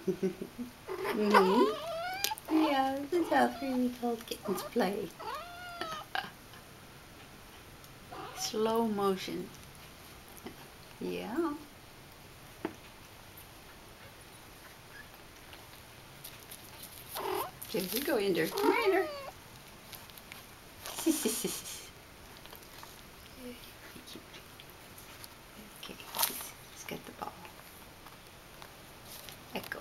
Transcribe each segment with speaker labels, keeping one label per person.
Speaker 1: Mm-hmm. Yeah, this is how 3-week-old kittens play. Slow motion. Yeah. There you go, Ender. Come here, Ender. Okay, he's got the ball. Echo.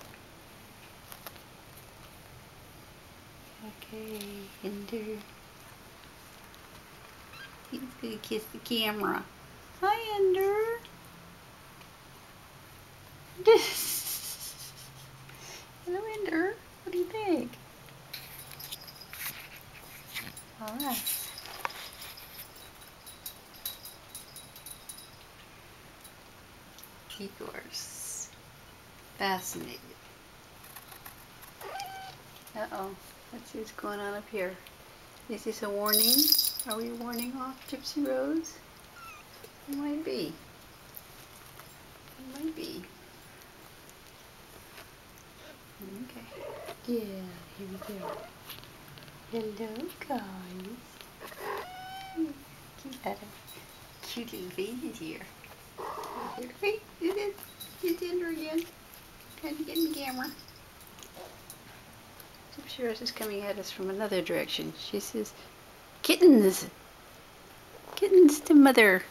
Speaker 1: Okay, Ender. He's gonna kiss the camera. Hi, Ender. Hello, Ender. What do you think? All right. Igor's fascinated. Uh-oh. Let's see what's going on up here. Is this a warning? Are we warning off Gypsy Rose? It might be. It might be. Okay. Yeah, here we go. Hello, guys. Keep at a cute little faces here. Hey, it's Ender again. Trying to get in the camera. Gypsy Rose is coming at us from another direction. She says, kittens! Kittens to mother.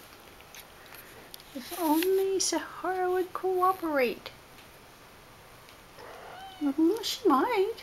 Speaker 1: If only Sahara would cooperate. She might.